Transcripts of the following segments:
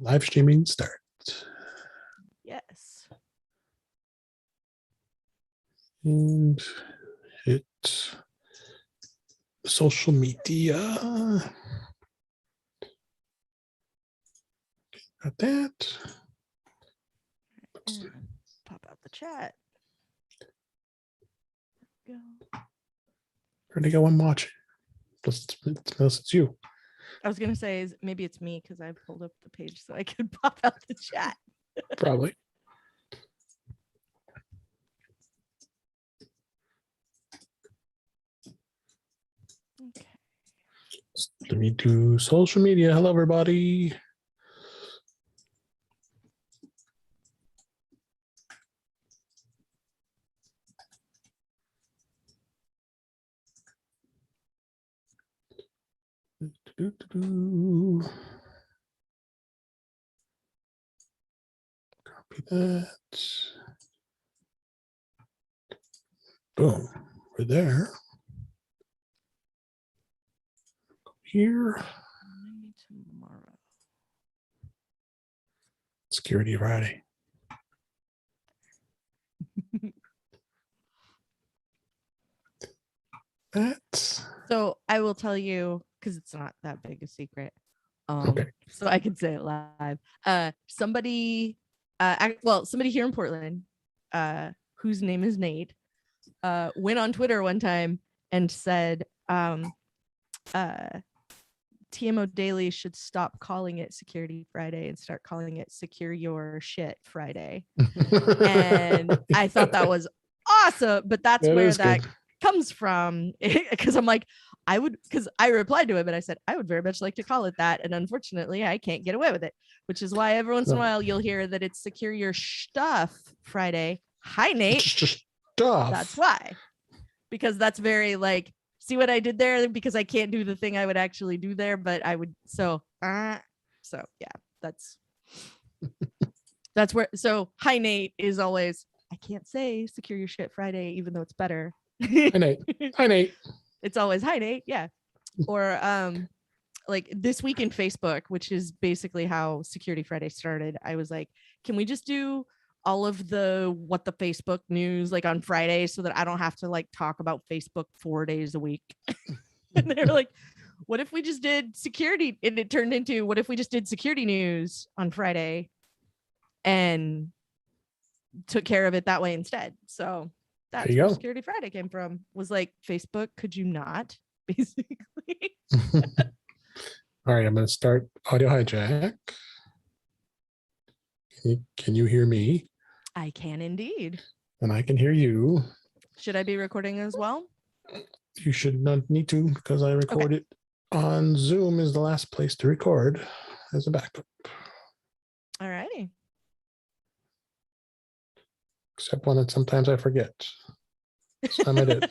Live streaming start. Yes. And hit social media. Got that. And pop out the chat. Go. Where'd I go and watch? It's you. I was gonna say maybe it's me because I pulled up the page so I could pop out the chat. Probably. Okay. Let me do social media. Hello, everybody. Copy that. Boom. We're there. Here. Maybe tomorrow. Security Friday. That. So I will tell you because it's not that big a secret. Okay. So I could say it live. Somebody here in Portland, whose name is Nate, went on Twitter one time and said, TMO Daily should stop calling it Security Friday and start calling it Secure Your Shit Friday. And I thought that was awesome, but that's where that comes from, because I'm like, because I replied to him and I said, I would very much like to call it that. And unfortunately, I can't get away with it, which is why every once in a while you'll hear that it's Secure Your Stuff Friday. Hi, Nate. Stuff. That's why. Because that's very like, see what I did there? Because I can't do the thing I would actually do there, but I would. So yeah, that's where. So hi, Nate is always, I can't say Secure Your Shit Friday, even though it's better. Hi, Nate. Hi, Nate. It's always hi, Nate. Yeah. Or like this week in Facebook, which is basically how Security Friday started. I was like, can we just do all of the what the Facebook news like on Friday so that I don't have to like talk about Facebook 4 days a week? And they were like, what if we just did security? And it turned into, what if we just did security news on Friday and took care of it that way instead? So that's where Security Friday came from. Was like, Facebook, could you not? Basically. All right, I'm going to start audio hijack. Can you hear me? I can indeed. And I can hear you. Should I be recording as well? You should not need to, because I record it on Zoom is the last place to record as a backup. All righty. Except when sometimes I forget. This time I did.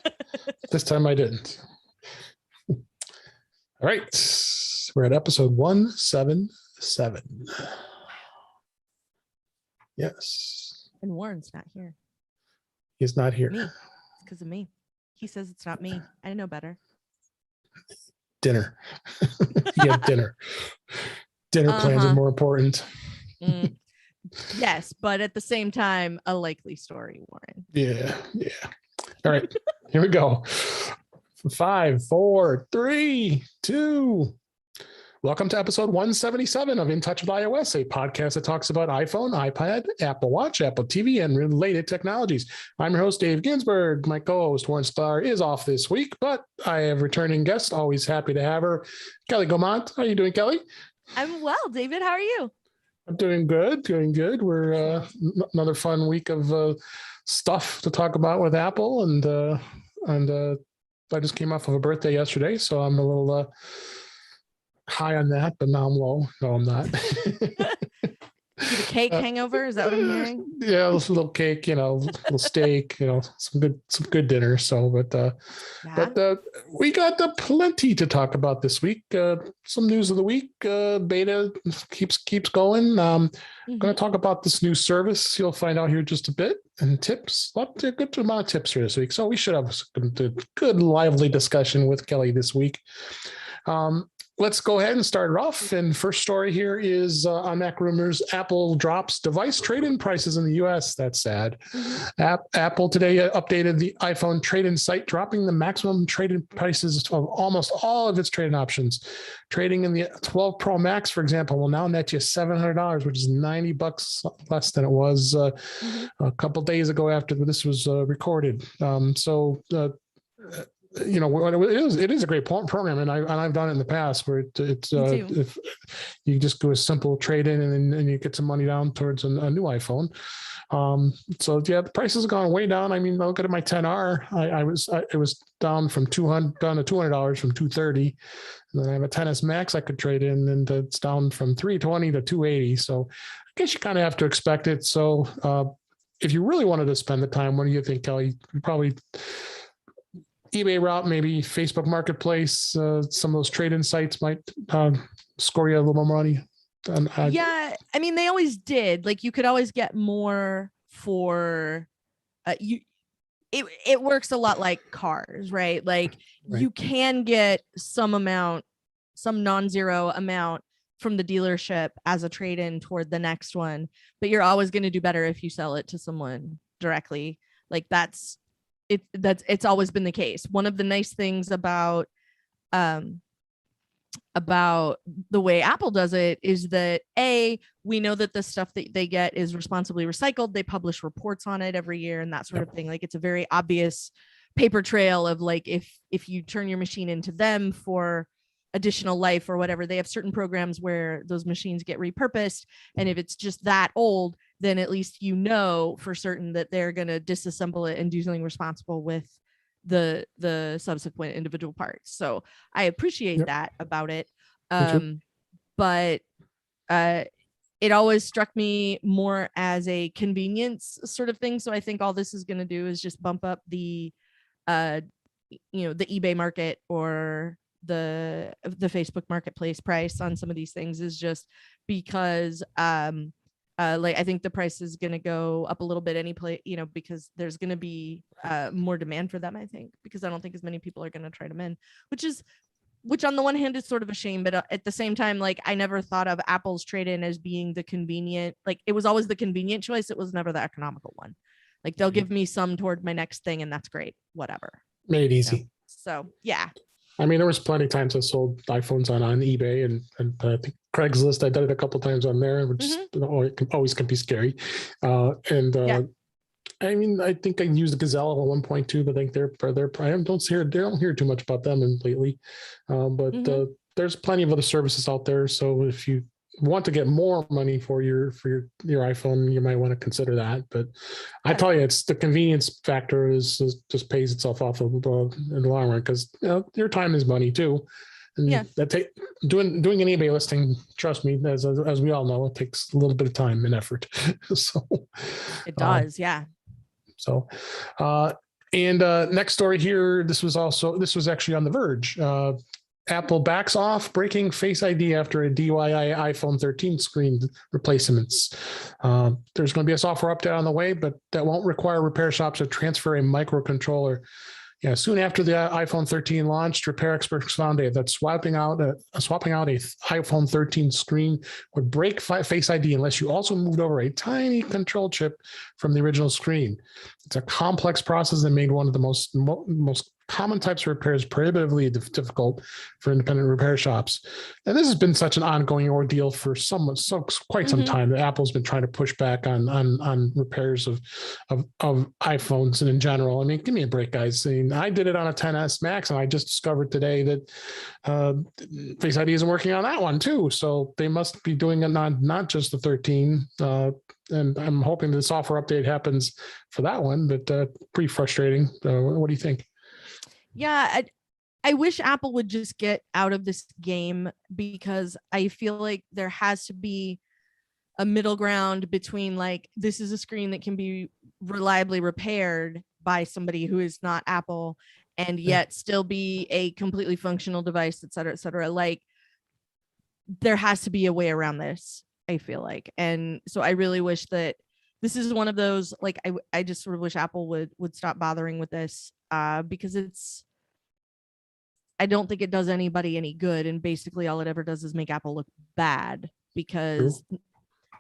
This time I didn't. All right. We're at episode 177. Yes. And Warren's not here. He's not here. Me. It's because of me. He says it's not me. I know better. Dinner. You have dinner. Dinner plans are more important. Yes, but at the same time, a likely story, Warren. Yeah. All right. Here we go. 5, 4, 3, 2. Welcome to episode 177 of In Touch with iOS, a podcast that talks about iPhone, iPad, Apple Watch, Apple TV, and related technologies. I'm your host, Dave Ginsburg. My co-host, Warren Starr, is off this week, but I have returning guest. Always happy to have her, Kelly Gaumont. How are you doing, Kelly? I'm well, David. How are you? I'm doing good. We're another fun week of stuff to talk about with Apple, and I just came off of a birthday yesterday, so I'm a little high on that, but now I'm low. No, I'm not. Get a cake hangover? Is that what I'm hearing? Yeah, a little cake, little steak, some good dinner. So, but we got plenty to talk about this week. Some news of the week. Beta keeps going. I'm going to talk about this new service. You'll find out here just a bit, and tips. A good amount of tips here this week. So we should have a good lively discussion with Kelly this week. let's go ahead and start it off. And first story here is on Mac Rumors, Apple drops device trade-in prices in the US. That's sad. Apple today updated the iPhone trade-in site, dropping the maximum trade-in prices of almost all of its trade-in options. Trading in the 12 Pro Max, for example, will now net you $700, which is $90 less than it was a couple days ago after this was recorded. It is a great program, and I've done it in the past where it's if you just do a simple trade in and you get some money down towards a new iPhone. The prices have gone way down. I mean, look at my 10R. It was down from $200 to $200 from $230. And then I have a 10s Max I could trade in, and it's down from $320 to $280. So I guess you kind of have to expect it. So if you really wanted to spend the time, what do you think, Kelly? Probably eBay route, maybe Facebook Marketplace. Some of those trade-in sites might score you a little more money. Yeah, I mean, they always did. Like, you could always get more for you. It works a lot like cars, right? Like, you can get some non-zero amount from the dealership as a trade-in toward the next one, but you're always going to do better if you sell it to someone directly. Like, it's always been the case. One of the nice things about the way Apple does it is that we know that the stuff that they get is responsibly recycled. They publish reports on it every year and that sort of thing. Like, it's a very obvious paper trail of, like, if you turn your machine into them for additional life or whatever, they have certain programs where those machines get repurposed. And if it's just that old, then at least you know for certain that they're going to disassemble it and do something responsible with the subsequent individual parts. So I appreciate that about it. But it always struck me more as a convenience sort of thing. So I think all this is going to do is just bump up the eBay market or the Facebook Marketplace price on some of these things, is just because I think the price is going to go up a little bit because there's going to be more demand for them, I think, because I don't think as many people are going to try them in, which on the one hand is sort of a shame, but at the same time, like, I never thought of Apple's trade-in as being the convenient, like, it was always the convenient choice. It was never the economical one. Like, they'll give me some toward my next thing, and that's great. Whatever. Made it easy. So yeah. I mean, there was plenty of times I sold iPhones on eBay and I think Craigslist. I did it a couple of times on there, which always can be scary. I mean, I think I used the Gazelle at one point too, but I think I don't hear too much about them lately. There's plenty of other services out there. So if you want to get more money for your iPhone, you might want to consider that. But I tell you, it's the convenience factor just pays itself off in the long run, because your time is money too. And doing an eBay listing, trust me, as we all know, it takes a little bit of time and effort. So it does, yeah. So, next story here. This was actually on The Verge. Apple backs off breaking Face ID after a DIY iPhone 13 screen replacements. There's going to be a software update on the way, but that won't require repair shops to transfer a microcontroller. Yeah, soon after the iPhone 13 launched, repair experts found that swapping out a iPhone 13 screen would break Face ID unless you also moved over a tiny control chip from the original screen. It's a complex process that made one of the most common types of repairs prohibitively difficult for independent repair shops. And this has been such an ongoing ordeal for quite some time that Apple's been trying to push back on repairs of iPhones and in general. I mean, give me a break, guys. I mean, I did it on a 10s Max, and I just discovered today that Face ID isn't working on that one too. So they must be doing it on not just the 13. And I'm hoping the software update happens for that one, but pretty frustrating. What do you think? Yeah, I wish Apple would just get out of this game, because I feel like there has to be a middle ground between, like, this is a screen that can be reliably repaired by somebody who is not Apple and yet still be a completely functional device, et cetera, et cetera. Like, there has to be a way around this, I feel like. And so I really wish that this is one of those, like, I just sort of wish Apple would stop bothering with this, because I don't think it does anybody any good. And basically all it ever does is make Apple look bad, because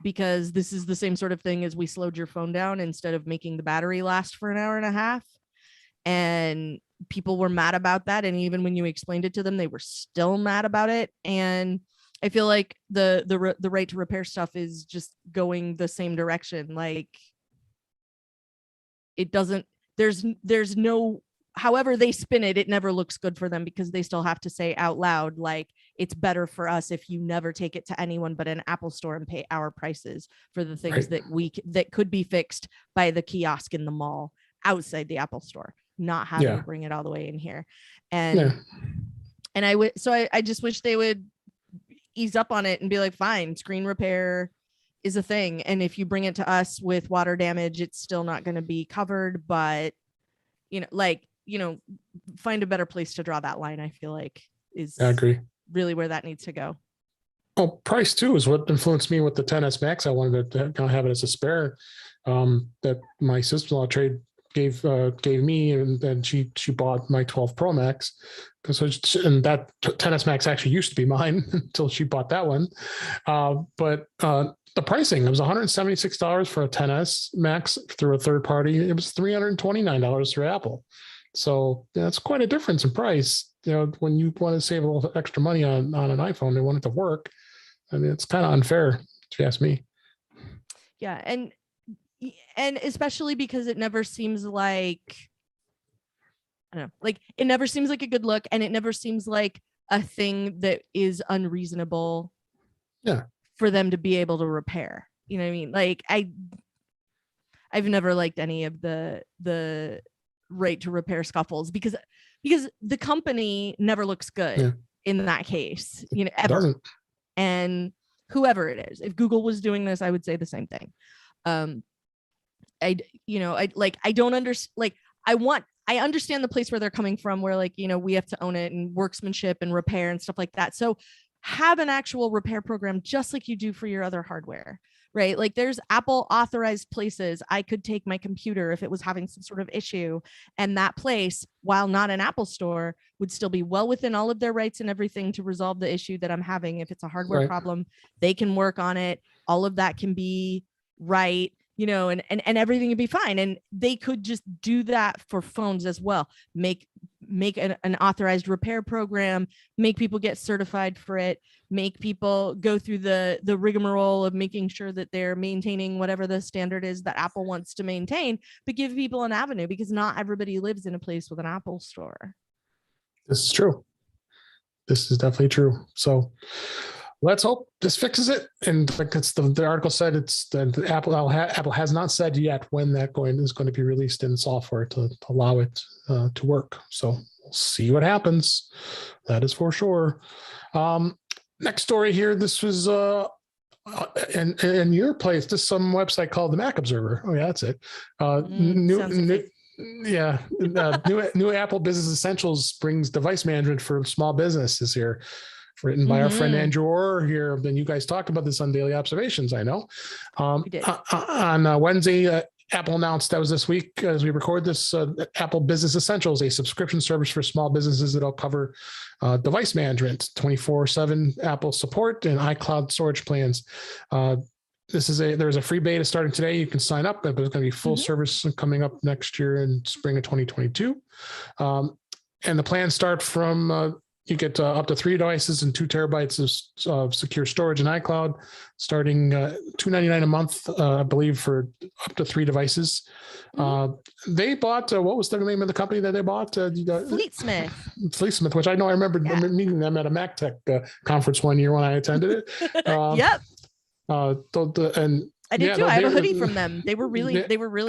this is the same sort of thing as we slowed your phone down instead of making the battery last for an hour and a half. And people were mad about that. And even when you explained it to them, they were still mad about it. And I feel like the right to repair stuff is just going the same direction. Like, it doesn't, there's no, however they spin it, it never looks good for them, because they still have to say out loud, like, it's better for us if you never take it to anyone but an Apple store and pay our prices for the things that could be fixed by the kiosk in the mall outside the Apple store, not having to bring it all the way in here. And I just wish they would ease up on it and be like, fine, screen repair is a thing, and if you bring it to us with water damage, it's still not going to be covered. But find a better place to draw that line. I feel like I agree, really where that needs to go. Oh, price too is what influenced me with the 10s Max. I wanted to have it as a spare that my sister-in-law gave me, and then she bought my 12 Pro Max, and that 10s Max actually used to be mine until she bought that one. But the pricing, it was $176 for a 10s Max through a third party. It was $329 through Apple. So that's quite a difference in price. When you want to save a little extra money on an iPhone, they want it to work. I mean, it's kind of unfair, if you ask me. Yeah, and especially because it never seems like, I don't know, like, it never seems like a good look, and it never seems like a thing that is unreasonable for them to be able to repair. You know what I mean? Like, I've never liked any of the right to repair scuffles, because the company never looks good in that case, ever. And whoever it is, if Google was doing this, I would say the same thing. I understand the place where they're coming from, where, like, we have to own it, and workmanship and repair and stuff like that. So have an actual repair program, just like you do for your other hardware, right? Like, there's Apple authorized places I could take my computer if it was having some sort of issue, and that place, while not an Apple store, would still be well within all of their rights and everything to resolve the issue that I'm having. If it's a hardware problem, they can work on it. All of that can be right. And everything would be fine. And they could just do that for phones as well. Make an authorized repair program, make people get certified for it, make people go through the rigmarole of making sure that they're maintaining whatever the standard is that Apple wants to maintain, but give people an avenue, because not everybody lives in a place with an Apple store. This is true. This is definitely true. So let's hope this fixes it. And like the article said, it's the Apple has not said yet when that is going to be released in software to allow it to work. So we'll see what happens. That is for sure. Next story here. This was in your place. This is some website called the Mac Observer. Oh yeah, that's it. New Apple Business Essentials brings device management for small businesses here. Written by our friend Andrew Orr here. Then you guys talked about this on Daily Observations, I know. We did. On Wednesday, Apple announced, that was this week as we record this, Apple Business Essentials, a subscription service for small businesses that'll cover device management, 24/7 Apple support, and iCloud storage plans. There's a free beta starting today. You can sign up, but there's going to be full service coming up next year in spring of 2022. And the plans start from you get up to 3 devices and 2 terabytes of secure storage in iCloud, starting $299 a month, I believe, for up to 3 devices. They bought, what was the name of the company that they bought? Fleetsmith. Fleetsmith, which I know I remember meeting them at a MacTech conference one year when I attended it. Yep. And I did too. I have a hoodie from them. They were really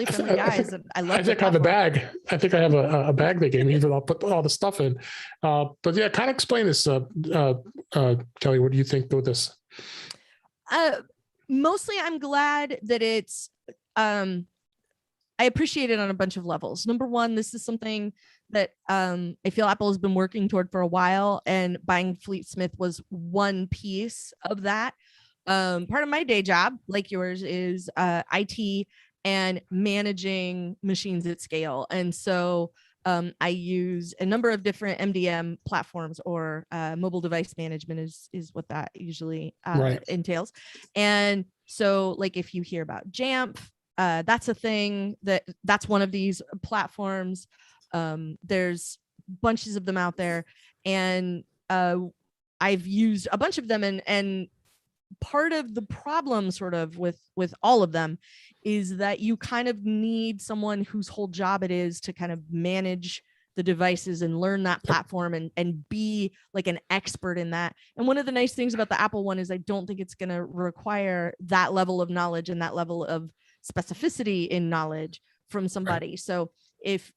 friendly guys. I love. I think I have a bag. I think I have a bag they gave me that I'll put all the stuff in. But yeah, kind of explain this, Kelly. What do you think with this? Mostly, I'm glad that it's. I appreciate it on a bunch of levels. Number one, this is something that I feel Apple has been working toward for a while, and buying Fleetsmith was one piece of that. Part of my day job, like yours, is IT and managing machines at scale. And so I use a number of different MDM platforms, or mobile device management is what that usually entails. And so like if you hear about Jamf, that's a thing that's one of these platforms. There's bunches of them out there, and I've used a bunch of them, and part of the problem sort of with all of them is that you kind of need someone whose whole job it is to kind of manage the devices and learn that platform and be like an expert in that. And one of the nice things about the Apple one is I don't think it's going to require that level of knowledge and that level of specificity in knowledge from somebody. So if,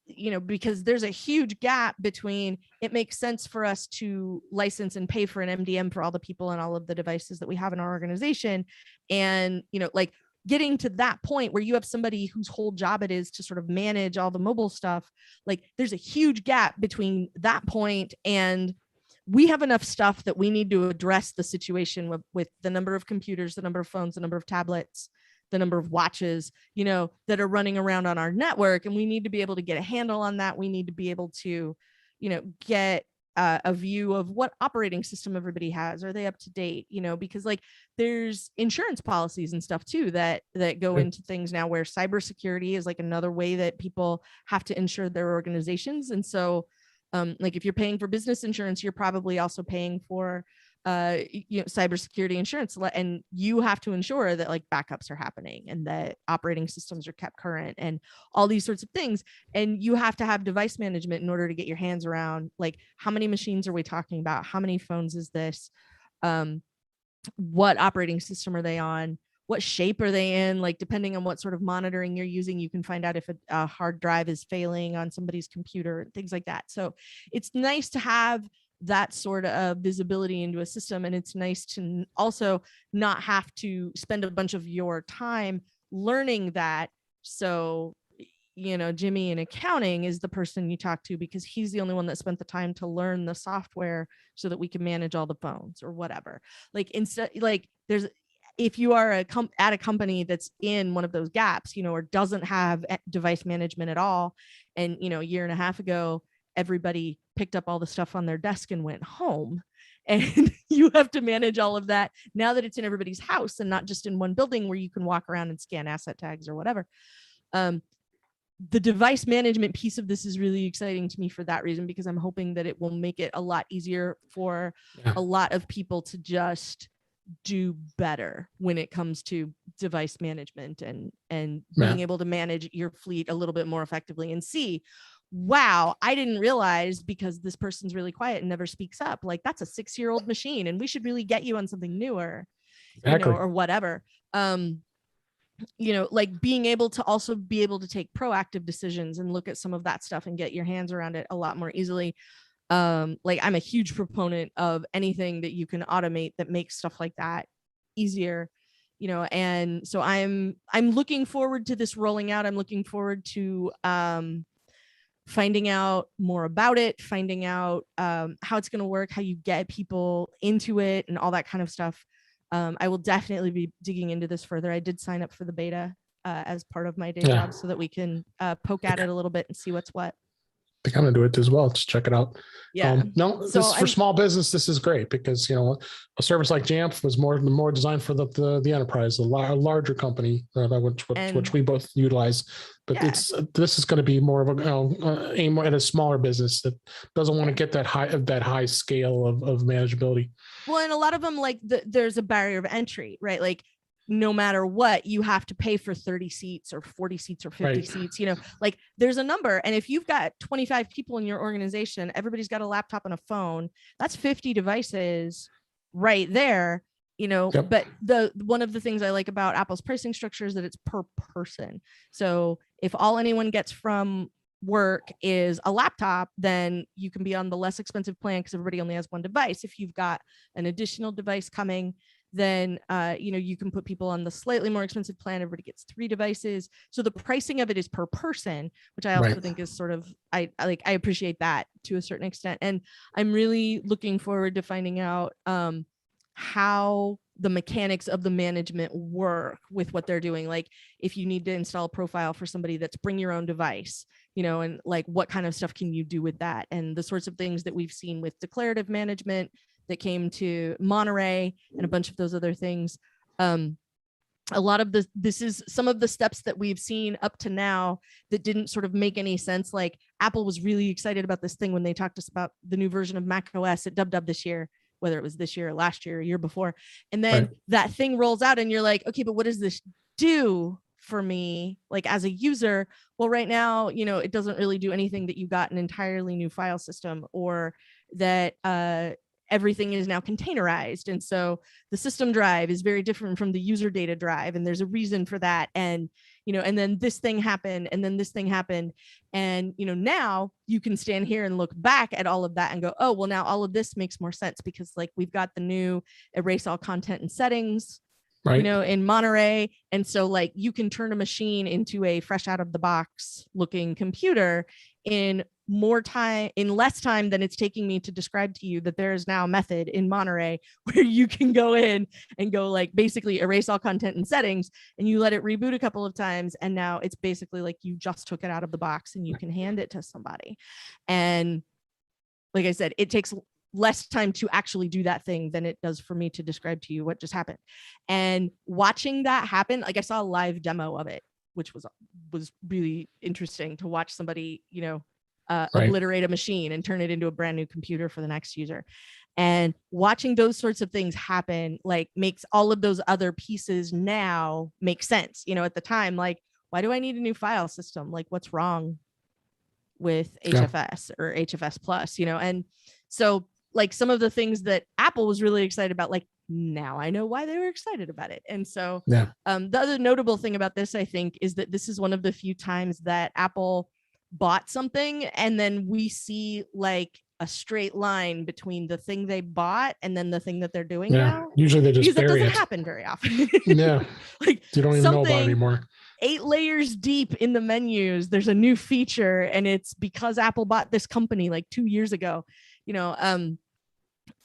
because there's a huge gap between, it makes sense for us to license and pay for an MDM for all the people and all of the devices that we have in our organization. And, like getting to that point where you have somebody whose whole job it is to sort of manage all the mobile stuff, like there's a huge gap between that point and we have enough stuff that we need to address the situation with the number of computers, the number of phones, the number of tablets, the number of watches, that are running around on our network. And we need to be able to get a handle on that. We need to be able to, get a view of what operating system everybody has. Are they up to date? Because like there's insurance policies and stuff too, that go into things now where cybersecurity is like another way that people have to insure their organizations. And so like if you're paying for business insurance, you're probably also paying for cybersecurity insurance, and you have to ensure that like backups are happening and that operating systems are kept current and all these sorts of things. And you have to have device management in order to get your hands around like how many machines are we talking about? How many phones is this? What operating system are they on? What shape are they in? Like depending on what sort of monitoring you're using, you can find out if a hard drive is failing on somebody's computer and things like that. So it's nice to have that sort of visibility into a system. And it's nice to also not have to spend a bunch of your time learning that. So, Jimmy in accounting is the person you talk to because he's the only one that spent the time to learn the software so that we can manage all the phones or whatever. Like instead, like if you are at a company that's in one of those gaps, or doesn't have device management at all. And, a year and a half ago, everybody picked up all the stuff on their desk and went home, and you have to manage all of that now that it's in everybody's house and not just in one building where you can walk around and scan asset tags or whatever. The device management piece of this is really exciting to me for that reason, because I'm hoping that it will make it a lot easier for a lot of people to just do better when it comes to device management and being able to manage your fleet a little bit more effectively and see, wow, I didn't realize because this person's really quiet and never speaks up. Like that's a 6-year-old machine and we should really get you on something newer, or whatever. Like being able to also be able to take proactive decisions and look at some of that stuff and get your hands around it a lot more easily. Like I'm a huge proponent of anything that you can automate that makes stuff like that easier, and so I'm looking forward to this rolling out. I'm looking forward to finding out more about it, finding out how it's going to work, how you get people into it and all that kind of stuff. I will definitely be digging into this further. I did sign up for the beta as part of my day job so that we can poke at it a little bit and see what's what. I kind of do it as well. Just check it out. Yeah. This for small business. This is great because a service like Jamf was more designed for the enterprise, the larger company, which we both utilize. But this is going to be more of a aim at a smaller business that doesn't want to get that high scale of manageability. Well, and a lot of them there's a barrier of entry, right? Like no matter what, you have to pay for 30 seats or 40 seats or 50 seats, like there's a number. And if you've got 25 people in your organization, everybody's got a laptop and a phone, that's 50 devices right there, but one of the things I like about Apple's pricing structure is that it's per person. So if all anyone gets from work is a laptop, then you can be on the less expensive plan because everybody only has one device. If you've got an additional device coming, then you can put people on the slightly more expensive plan. Everybody gets 3 devices. So the pricing of it is per person, which I also think is sort of, I appreciate that to a certain extent. And I'm really looking forward to finding out how the mechanics of the management work with what they're doing. Like if you need to install a profile for somebody that's bring your own device, and like what kind of stuff can you do with that, and the sorts of things that we've seen with declarative management that came to Monterey and a bunch of those other things. A lot of this is some of the steps that we've seen up to now that didn't sort of make any sense. Like Apple was really excited about this thing when they talked to us about the new version of Mac OS at DubDub this year, whether it was this year or last year or year before. And then that thing rolls out and you're like, okay, but what does this do for me, like as a user? Well, right now, it doesn't really do anything that you got an entirely new file system, or that everything is now containerized. And so the system drive is very different from the user data drive. And there's a reason for that. And, and then this thing happened, and then this thing happened. And, now you can stand here and look back at all of that and go, oh, well, now all of this makes more sense because like we've got the new erase all content and settings, in Monterey. And so like you can turn a machine into a fresh out of the box looking computer in less time than it's taking me to describe to you that there is now a method in Monterey where you can go in and go like basically erase all content and settings, and you let it reboot a couple of times. And now it's basically like you just took it out of the box and you can hand it to somebody. And like I said, it takes less time to actually do that thing than it does for me to describe to you what just happened. And watching that happen, like I saw a live demo of it, which was really interesting to watch somebody, obliterate a machine and turn it into a brand new computer for the next user. And watching those sorts of things happen, like makes all of those other pieces now make sense. At the time, like, why do I need a new file system? Like, what's wrong with HFS or HFS Plus, And so like some of the things that Apple was really excited about, like now I know why they were excited about it. And so the other notable thing about this, I think, is that this is one of the few times that Apple bought something and then we see like a straight line between the thing they bought and then the thing that they're doing now. Usually they just bury it. Doesn't happen very often. Like you don't even know about it anymore. 8 layers deep in the menus, there's a new feature, and it's because Apple bought this company like 2 years ago.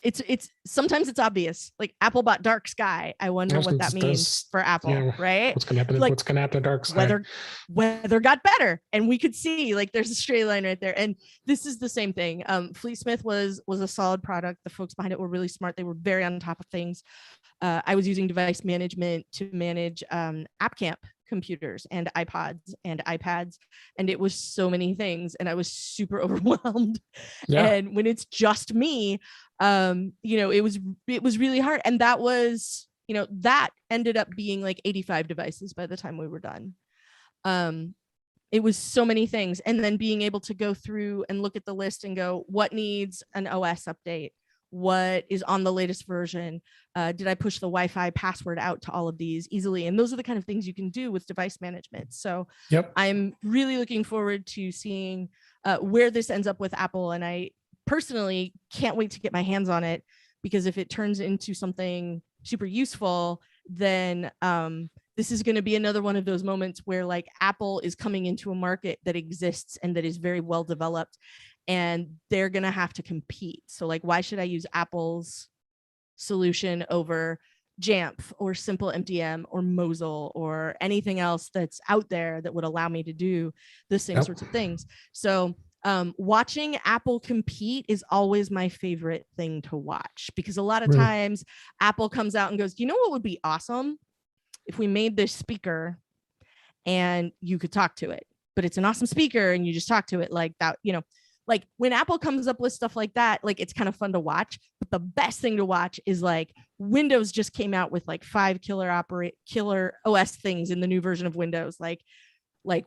It's sometimes it's obvious, like Apple bought dark sky. I wonder what that means for Apple, right? What's gonna happen? Like, what's gonna happen to dark sky? Weather got better, and we could see like there's a straight line right there. And this is the same thing. Fleetsmith was a solid product. The folks behind it were really smart. They were very on top of things. I was using device management to manage AppCamp computers and iPods and iPads, and it was so many things, and I was super overwhelmed. And when it's just me, it was really hard. And that was, that ended up being like 85 devices by the time we were done. It was so many things. And then being able to go through and look at the list and go, what needs an OS update? What is on the latest version? Did I push the Wi-Fi password out to all of these easily? And those are the kind of things you can do with device management. So I'm really looking forward to seeing where this ends up with Apple. And I personally can't wait to get my hands on it, because if it turns into something super useful, then this is going to be another one of those moments where like Apple is coming into a market that exists and that is very well developed, and they're going to have to compete. So like, why should I use Apple's solution over Jamf or Simple MDM or Mosel or anything else that's out there that would allow me to do the same sorts of things? So watching Apple compete is always my favorite thing to watch, because a lot of times Apple comes out and goes, you know what would be awesome if we made this speaker and you could talk to it, but it's an awesome speaker and you just talk to it like that, like when Apple comes up with stuff like that, like it's kind of fun to watch. But the best thing to watch is like Windows just came out with like 5 killer OS things in the new version of Windows. Like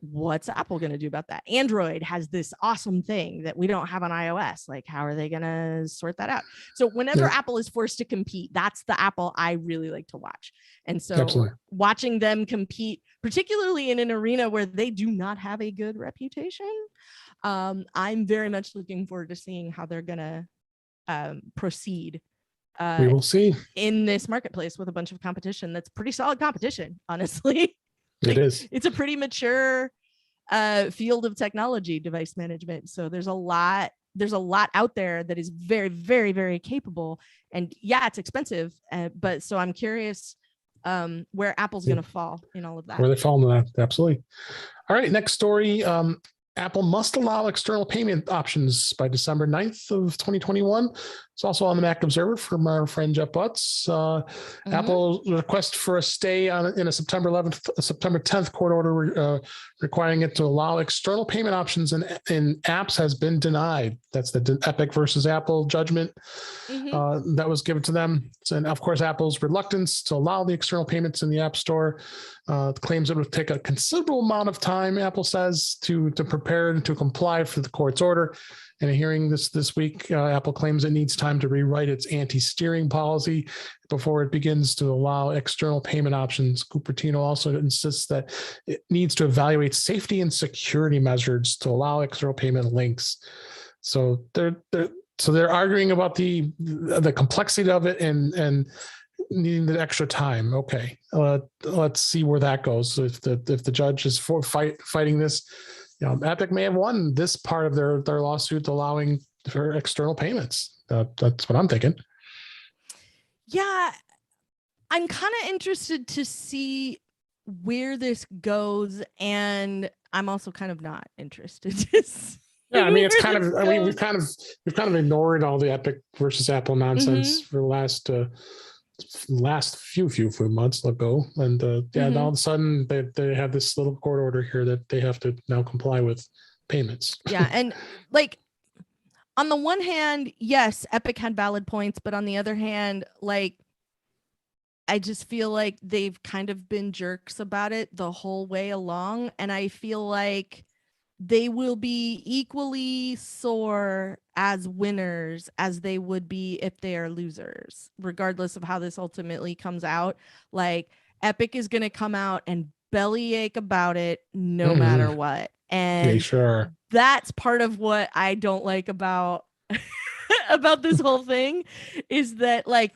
what's Apple going to do about that? Android has this awesome thing that we don't have on iOS. Like, how are they going to sort that out? So whenever Apple is forced to compete, that's the Apple I really like to watch. And so watching them compete, particularly in an arena where they do not have a good reputation, I'm very much looking forward to seeing how they're going to proceed. We will see in this marketplace with a bunch of competition. That's pretty solid competition, honestly. It is. It's a pretty mature field of technology, device management. So there's a lot out there that is very, very, very capable. And yeah, it's expensive. But so I'm curious where Apple's going to fall in all of that. Where they fall into that. Absolutely. All right. Next story. Apple must allow external payment options by December 9th of 2021. It's also on the Mac Observer from our friend Jeff Butts. Apple request for a stay in a September 10th court order requiring it to allow external payment options in apps has been denied. That's the Epic versus Apple judgment that was given to them. And of course, Apple's reluctance to allow the external payments in the App Store claims it would take a considerable amount of time, Apple says, to prepare and to comply for the court's order. In a hearing this week, Apple claims it needs time to rewrite its anti-steering policy before it begins to allow external payment options. Cupertino also insists that it needs to evaluate safety and security measures to allow external payment links. So they're arguing about the complexity of it and needing the extra time. Okay, let's see where that goes. If the judge is fighting this, Epic may have won this part of their lawsuit allowing for external payments. That's what I'm thinking. Yeah, I'm kind of interested to see where this goes, and I'm also kind of not interested. Yeah, I mean, it's kind of. I mean, we've kind of ignored all the Epic versus Apple nonsense for the last few months ago, and now all of a sudden they have this little court order here that they have to now comply with payments. Yeah, and like on the one hand, yes, Epic had valid points, but on the other hand, like I just feel like they've kind of been jerks about it the whole way along, and I feel like they will be equally sore as winners as they would be if they are losers, regardless of how this ultimately comes out. Like Epic is going to come out and bellyache about it no matter what. And that's part of what I don't like about about this whole thing is that like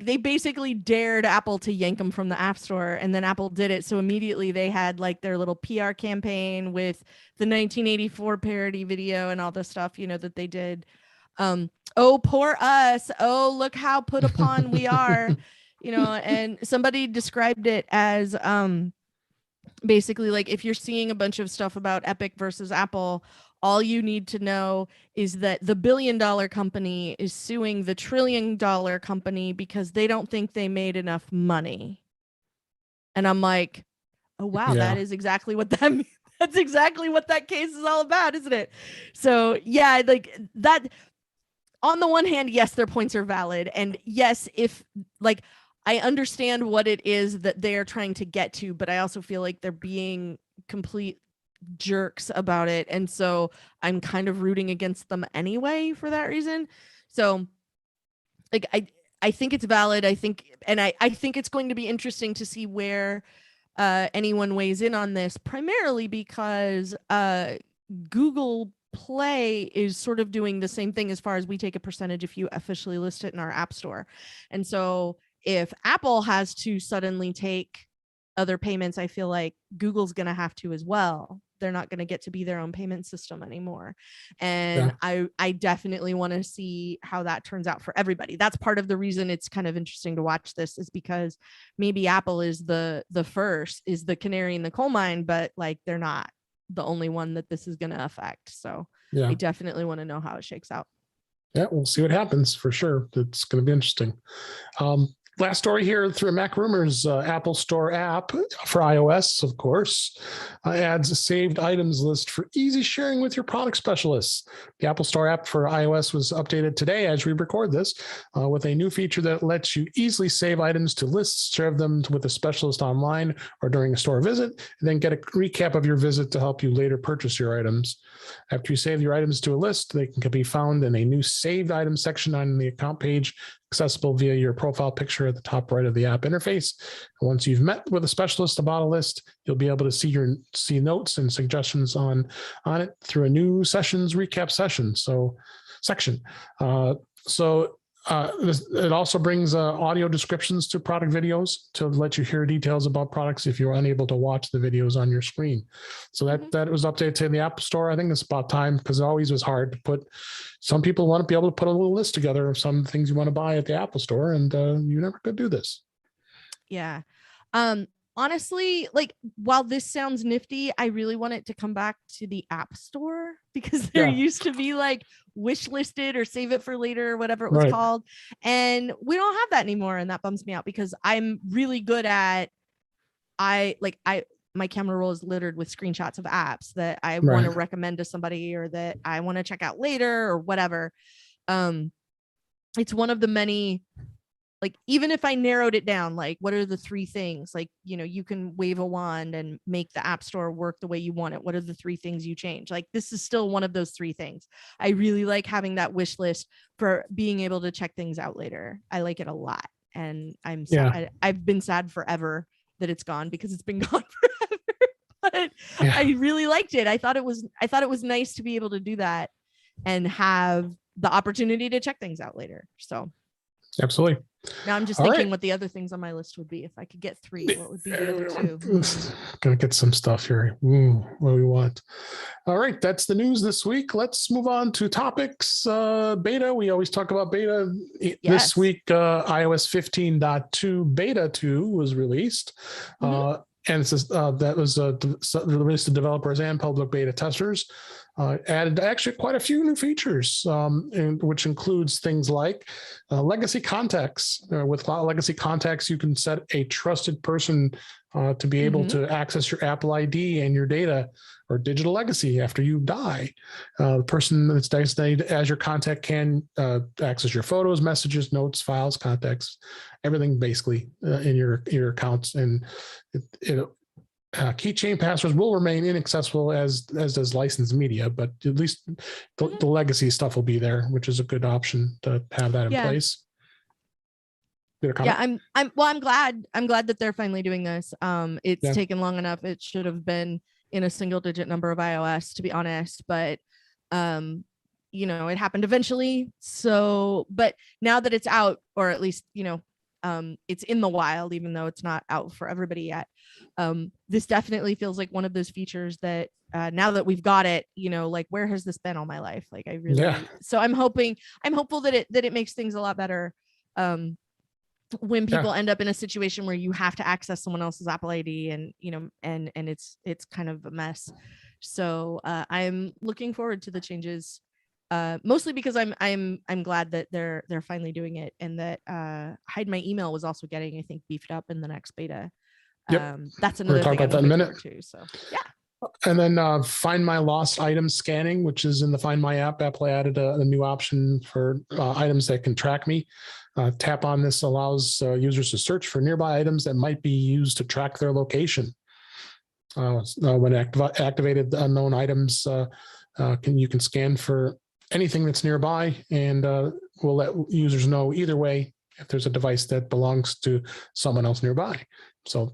they basically dared Apple to yank them from the App Store, and then Apple did it. So immediately they had like their little PR campaign with the 1984 parody video and all the stuff, that they did. Oh, poor us. Oh, look how put upon we are, and somebody described it as basically like if you're seeing a bunch of stuff about Epic versus Apple, all you need to know is that the $1 billion company is suing the $1 trillion company because they don't think they made enough money. And I'm like, oh, wow, that is exactly what that means. That's exactly what that case is all about, isn't it? So, yeah, like that. On the one hand, yes, their points are valid. And yes, if like I understand what it is that they're trying to get to, but I also feel like they're being complete jerks about it, and so I'm kind of rooting against them anyway for that reason. So like I think it's valid. I think it's going to be interesting to see where anyone weighs in on this, primarily because Google Play is sort of doing the same thing as far as we take a percentage if you officially list it in our App Store. And so if Apple has to suddenly take other payments, I feel like Google's going to have to as well. They're not going to get to be their own payment system anymore. And I definitely want to see how that turns out for everybody. That's part of the reason it's kind of interesting to watch this, is because maybe Apple is the first, is the canary in the coal mine, but like they're not the only one that this is going to affect. So I definitely want to know how it shakes out. Yeah, we'll see what happens for sure. It's going to be interesting. Last story here through Mac Rumors, Apple Store app for iOS, of course, adds a saved items list for easy sharing with your product specialists. The Apple Store app for iOS was updated today as we record this with a new feature that lets you easily save items to lists, share them with a specialist online or during a store visit, and then get a recap of your visit to help you later purchase your items. After you save your items to a list, they can be found in a new saved items section on the account page, accessible via your profile picture at the top right of the app interface. And once you've met with a specialist about a list, you'll be able to see notes and suggestions on it through a new sessions recap section. It also brings audio descriptions to product videos to let you hear details about products if you're unable to watch the videos on your screen. So that was updated to the App Store. I think it's about time, because it always was hard to put. Some people want to be able to put a little list together of some things you want to buy at the Apple Store, and you never could do this. Yeah. honestly, like, while this sounds nifty, I really want it to come back to the App Store, because there used to be like wish listed or save it for later or whatever it was called. And we don't have that anymore. And that bums me out, because I'm really good at, my camera roll is littered with screenshots of apps that I want to recommend to somebody, or that I want to check out later or whatever. It's one of the many, like, even if I narrowed it down, like, what are the 3 things? Like, you can wave a wand and make the App Store work the way you want it. What are the 3 things you change? Like, this is still one of those 3 things. I really like having that wish list for being able to check things out later. I like it a lot. And I'm sad. I've been sad forever that it's gone, because it's been gone forever. But I really liked it. I thought it was nice to be able to do that and have the opportunity to check things out later. So absolutely. Now I'm just thinking what the other things on my list would be. If I could get 3, what would be the other 2? Gonna get some stuff here. What do we want? All right, that's the news this week. Let's move on to topics. Beta. We always talk about beta. This week, iOS 15.2 beta 2 was released. And it's that was released to developers and public beta testers. Added actually quite a few new features, which includes things like legacy contacts. With legacy contacts, you can set a trusted person to be able to access your Apple ID and your data or digital legacy after you die. The person that's designated as your contact can access your photos, messages, notes, files, contacts, everything basically in your accounts. And keychain passwords will remain inaccessible as does licensed media, but at least the legacy stuff will be there, which is a good option to have that in place. I'm glad that they're finally doing this. It's taken long enough. It should have been in a single digit number of iOS, to be honest, but it happened eventually. So, but now that it's out, or at least, it's in the wild, even though it's not out for everybody yet. This definitely feels like one of those features that now that we've got it, like, where has this been all my life? Like, I really, so I'm hopeful that it makes things a lot better. When people end up in a situation where you have to access someone else's Apple ID, and and it's kind of a mess. So I'm looking forward to the changes, mostly because I'm glad that they're finally doing it, and that hide my email was also getting, I think, beefed up in the next beta. That's another thing. We'll talk about that in a minute too. So And then Find My Lost Items scanning, which is in the Find My app. Apple added a new option for items that can track me. Tap on this allows users to search for nearby items that might be used to track their location. When activated, the unknown items you can scan for anything that's nearby, and we'll let users know either way if there's a device that belongs to someone else nearby. So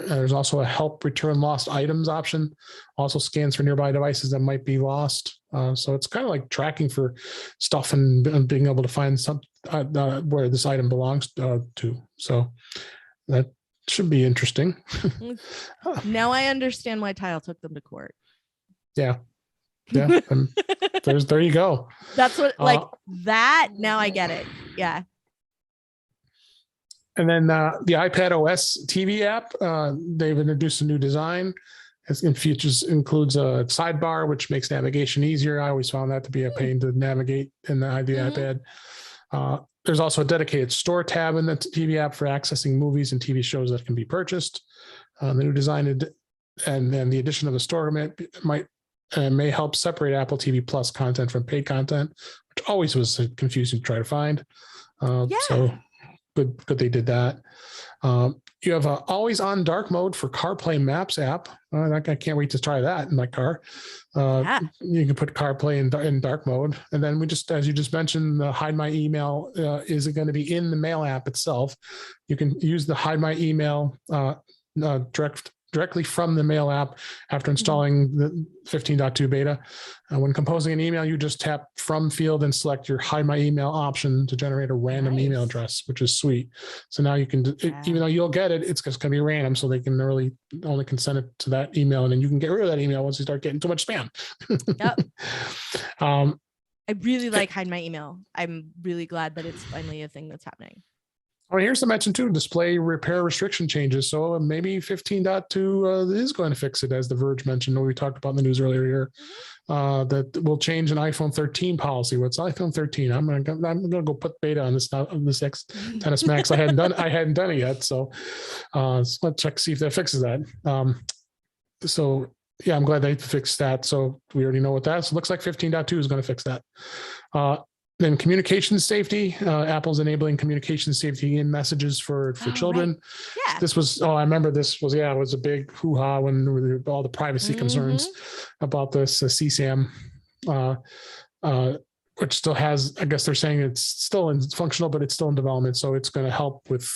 there's also a help return lost items option, also scans for nearby devices that might be lost. So it's kind of like tracking for stuff and being able to find some where this item belongs to. So that should be interesting. Now I understand why Tile took them to court. Yeah. There you go. That's what, like, that. Now I get it. Yeah. And then the iPad OS TV app, they've introduced a new design. Features includes a sidebar, which makes navigation easier. I always found that to be a pain to navigate in the iPad. There's also a dedicated store tab in the TV app for accessing movies and TV shows that can be purchased. The new design and then the addition of the store may help separate Apple TV Plus content from paid content, which always was confusing to try to find. So good they did that. You have always on dark mode for CarPlay Maps app. I can't wait to try that in my car. You can put CarPlay in dark mode. And then as you just mentioned, the Hide My Email is going to be in the Mail app itself. You can use the Hide My Email directly from the Mail app after installing the 15.2 beta. When composing an email, you just tap from field and select your Hide My Email option to generate a random email address, which is sweet. So now you can, even though you'll get it, it's just going to be random, so they can only can send it to that email, and then you can get rid of that email once you start getting too much spam. I really like Hide My Email. I'm really glad that it's finally a thing that's happening. Oh, here's the mention too, display repair restriction changes. So maybe 15.2 is going to fix it, as The Verge mentioned, we talked about in the news earlier here. That will change an iPhone 13 policy. What's iPhone 13? I'm gonna go put beta on this now, on this X Tennis Max. I hadn't done it yet. So let's check, see if that fixes that. So yeah, I'm glad they fixed that. So we already know what that is. So it looks like 15.2 is going to fix that. Then communication safety, Apple's enabling communication safety in messages for children. Right. Yeah. This was, I remember this was, it was a big hoo-ha when there were all the privacy concerns about this CSAM, which still has, I guess they're saying it's still functional, but it's still in development. So it's going to help with,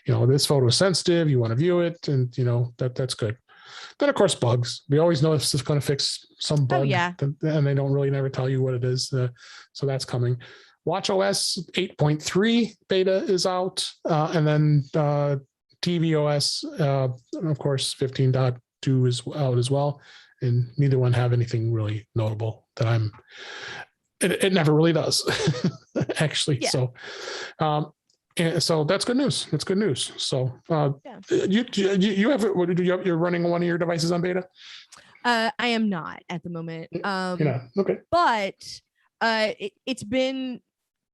this photo is sensitive, you want to view it, and that's good. Then, of course, bugs. We always know this is going to fix some bug, and they don't really never tell you what it is. So that's coming. WatchOS 8.3 beta is out, and then tvOS, of course, 15.2 is out as well. And neither one have anything really notable that it never really does, actually. Yeah. So, and so that's good news. That's good news. So you're running one of your devices on beta? I am not at the moment. Okay. But it's been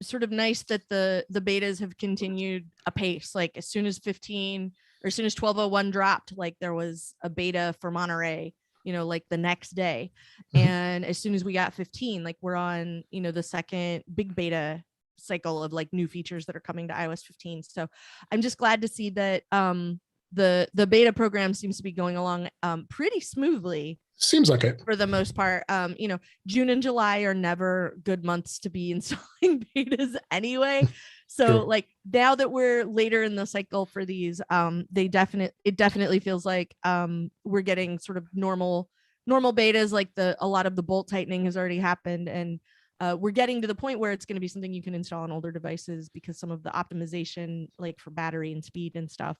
sort of nice that the betas have continued apace. Like as soon as 15 or as soon as 12.01 dropped, like there was a beta for Monterey, like the next day. And as soon as we got 15, like we're on, the second big beta cycle of like new features that are coming to iOS 15. So I'm just glad to see that the beta program seems to be going along pretty smoothly. Seems like it for the most part. June and July are never good months to be installing betas anyway. So like now that we're later in the cycle for these, it definitely feels like we're getting sort of normal betas. Like a lot of the bolt tightening has already happened, and we're getting to the point where it's going to be something you can install on older devices, because some of the optimization, like for battery and speed and stuff,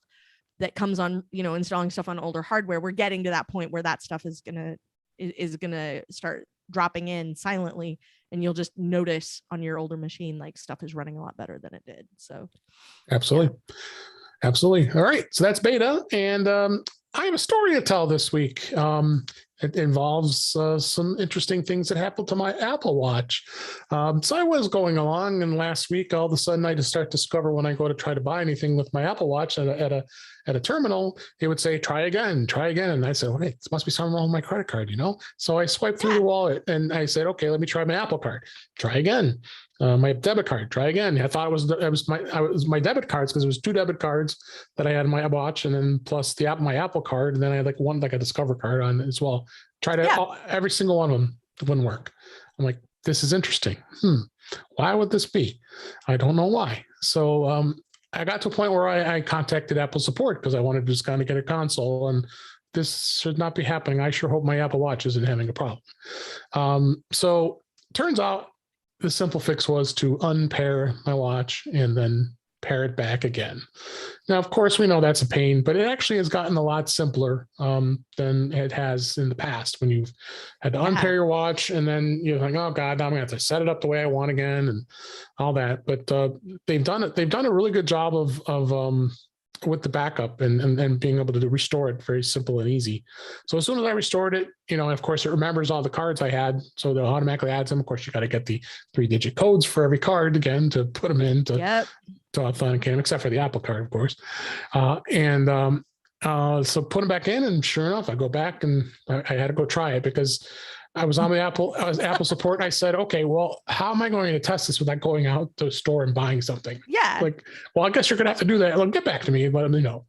that comes on, installing stuff on older hardware, we're getting to that point where that stuff is gonna start dropping in silently, and you'll just notice on your older machine like stuff is running a lot better than it did. So absolutely. All right, so that's beta, and I have a story to tell this week. It involves some interesting things that happened to my Apple Watch. So I was going along, and last week, all of a sudden, I just start to discover when I go to try to buy anything with my Apple Watch at a terminal, it would say, try again. And I said, okay, this must be something wrong with my credit card, So I swiped through the wallet, and I said, okay, let me try my Apple Card. Try again. My debit card, try again. I thought it was my debit cards, because it was two debit cards that I had in my watch, and then plus my Apple Card, and then I had like a Discover card on it as well. Tried every single one of them. It wouldn't work. I'm like, this is interesting. Why would this be? I don't know why. So I got to a point where I contacted Apple support, because I wanted to just kind of get a console, and this should not be happening. I sure hope my Apple Watch isn't having a problem. So turns out the simple fix was to unpair my watch and then pair it back again. Now, of course, we know that's a pain, but it actually has gotten a lot simpler than it has in the past, when you've had to unpair your watch, and then you're like, oh God, now I'm gonna have to set it up the way I want again and all that. But they've done a really good job of with the backup and being able to restore it very simple and easy. So as soon as I restored it, of course, it remembers all the cards I had, so they'll automatically add them. Of course, you got to get the 3-digit codes for every card again to put them in to authenticate them, except for the Apple Card, of course. So put them back in, and sure enough, I go back, and I had to go try it, because I was on Apple support, and I said, okay, well, how am I going to test this without going out to the store and buying something? Yeah. Like, well, I guess you're going to have to do that. Well, get back to me and let me know.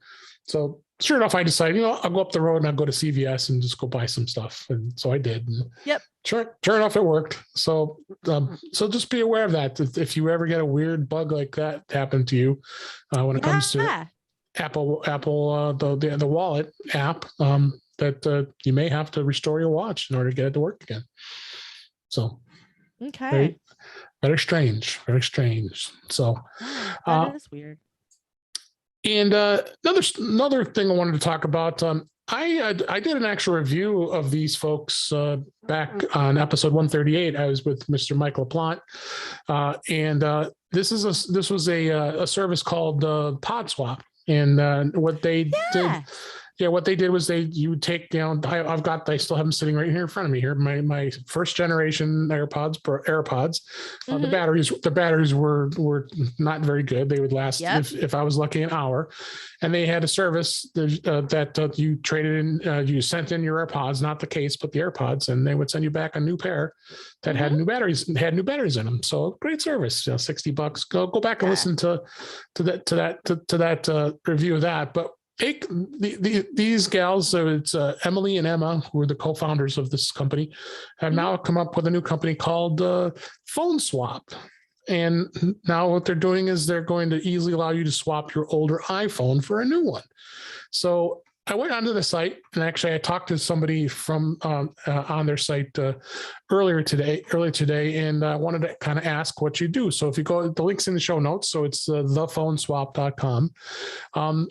So sure enough, I decided, I'll go up the road and I'll go to CVS and just go buy some stuff. And so I did. Yep. Sure enough, it worked. So just be aware of that. If you ever get a weird bug like that happen to you, when it comes to Apple, the wallet app, that you may have to restore your watch in order to get it to work again. So, okay, very strange. So, that is weird. And another thing I wanted to talk about. I did an actual review of these folks back on episode 138. I was with Mr. Michael LaPlante, and this was a service called Pod Swap, and what they did. Yeah, what they did was you would take, I still have them sitting right here in front of me here. My first generation AirPods. The batteries were not very good. They would last, if I was lucky, an hour. And they had a service that you traded in, you sent in your AirPods, not the case, but the AirPods, and they would send you back a new pair that had new batteries in them. So great service, $60. Go back and listen to that review of that. But these gals, so it's Emily and Emma, who are the co-founders of this company, have now come up with a new company called Phone Swap. And now what they're doing is they're going to easily allow you to swap your older iPhone for a new one. So I went onto the site, and actually I talked to somebody from on their site earlier today, and I wanted to kind of ask what you do. So if you go, the link's in the show notes. So it's thephoneswap.com.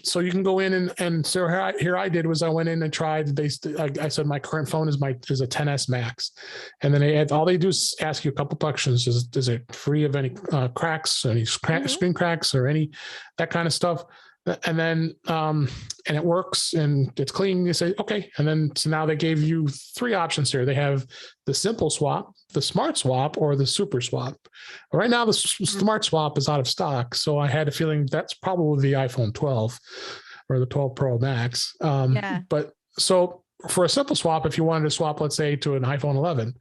So you can go in and so here I did was I went in and tried. I said my current phone is a 10s Max, and then all they do is ask you a couple questions. Is it free of any cracks, any screen cracks, or any that kind of stuff? And then, and it works and it's clean. You say, okay. And then, so now they gave you three options here. They have the simple swap, the smart swap, or the super swap. Right now, the smart swap is out of stock. So I had a feeling that's probably the iPhone 12 or the 12 Pro Max. But so for a simple swap, if you wanted to swap, let's say to an iPhone 11,